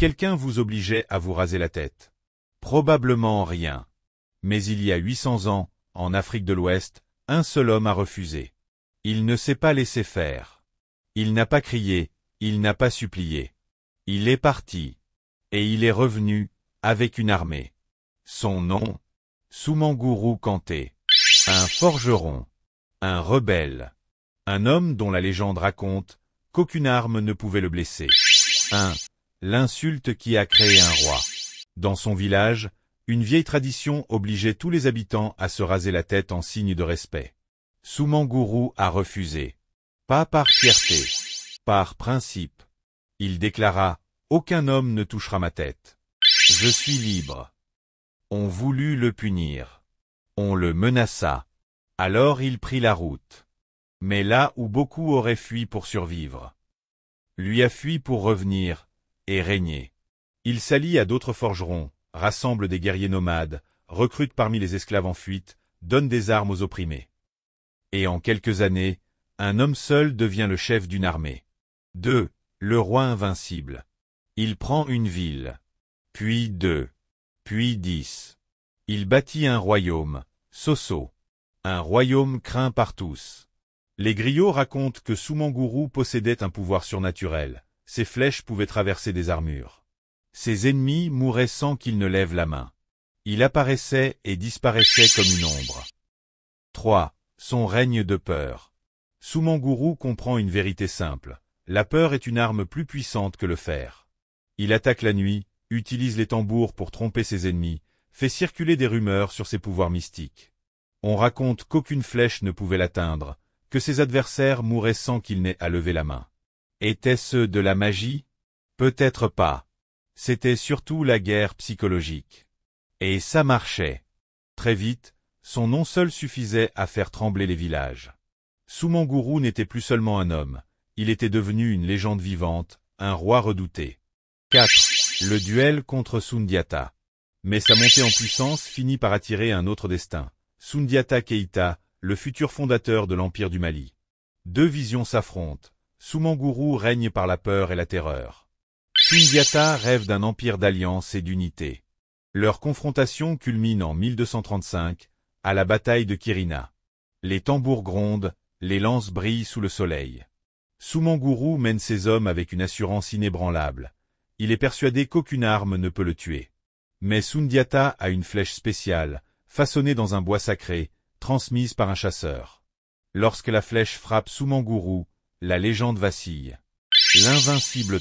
quelqu'un vous obligeait à vous raser la tête? Probablement rien. Mais il y a 800 ans, en Afrique de l'Ouest, un seul homme a refusé. Il ne s'est pas laissé faire. Il n'a pas crié, il n'a pas supplié. Il est parti. Et il est revenu, avec une armée. Son nom? Soumanguru Kanté. Un forgeron. Un rebelle. Un homme dont la légende raconte qu'aucune arme ne pouvait le blesser. L'insulte qui a créé un roi. Dans son village, une vieille tradition obligeait tous les habitants à se raser la tête en signe de respect. Soumanguru a refusé. Pas par fierté. Par principe. Il déclara « Aucun homme ne touchera ma tête. Je suis libre. » On voulut le punir. On le menaça. Alors il prit la route. Mais là où beaucoup auraient fui pour survivre. Lui a fui pour revenir et régner. Il s'allie à d'autres forgerons, rassemble des guerriers nomades, recrute parmi les esclaves en fuite, donne des armes aux opprimés. Et en quelques années, un homme seul devient le chef d'une armée. 2. Le roi invincible. Il prend une ville. Puis 2. Puis 10. Il bâtit un royaume, Soso. Un royaume craint par tous. Les griots racontent que Soumanguru possédait un pouvoir surnaturel. Ses flèches pouvaient traverser des armures. Ses ennemis mouraient sans qu'il ne lève la main. Il apparaissait et disparaissait comme une ombre. 3. Son règne de peur. Soumanguru comprend une vérité simple. La peur est une arme plus puissante que le fer. Il attaque la nuit, utilise les tambours pour tromper ses ennemis, fait circuler des rumeurs sur ses pouvoirs mystiques. On raconte qu'aucune flèche ne pouvait l'atteindre, que ses adversaires mouraient sans qu'il n'ait à lever la main. Était-ce de la magie? Peut-être pas. C'était surtout la guerre psychologique. Et ça marchait. Très vite, son nom seul suffisait à faire trembler les villages. Soumanguru n'était plus seulement un homme, il était devenu une légende vivante, un roi redouté. 4. Le duel contre Soundiata. Mais sa montée en puissance finit par attirer un autre destin. Soundiata Keïta, le futur fondateur de l'Empire du Mali. Deux visions s'affrontent. Soumanguru règne par la peur et la terreur. Soundiata rêve d'un empire d'alliance et d'unité. Leur confrontation culmine en 1235, à la bataille de Kirina. Les tambours grondent, les lances brillent sous le soleil. Soumanguru mène ses hommes avec une assurance inébranlable. Il est persuadé qu'aucune arme ne peut le tuer. Mais Soundiata a une flèche spéciale, façonnée dans un bois sacré, transmise par un chasseur. Lorsque la flèche frappe Soumanguru, la légende vacille. L'invincible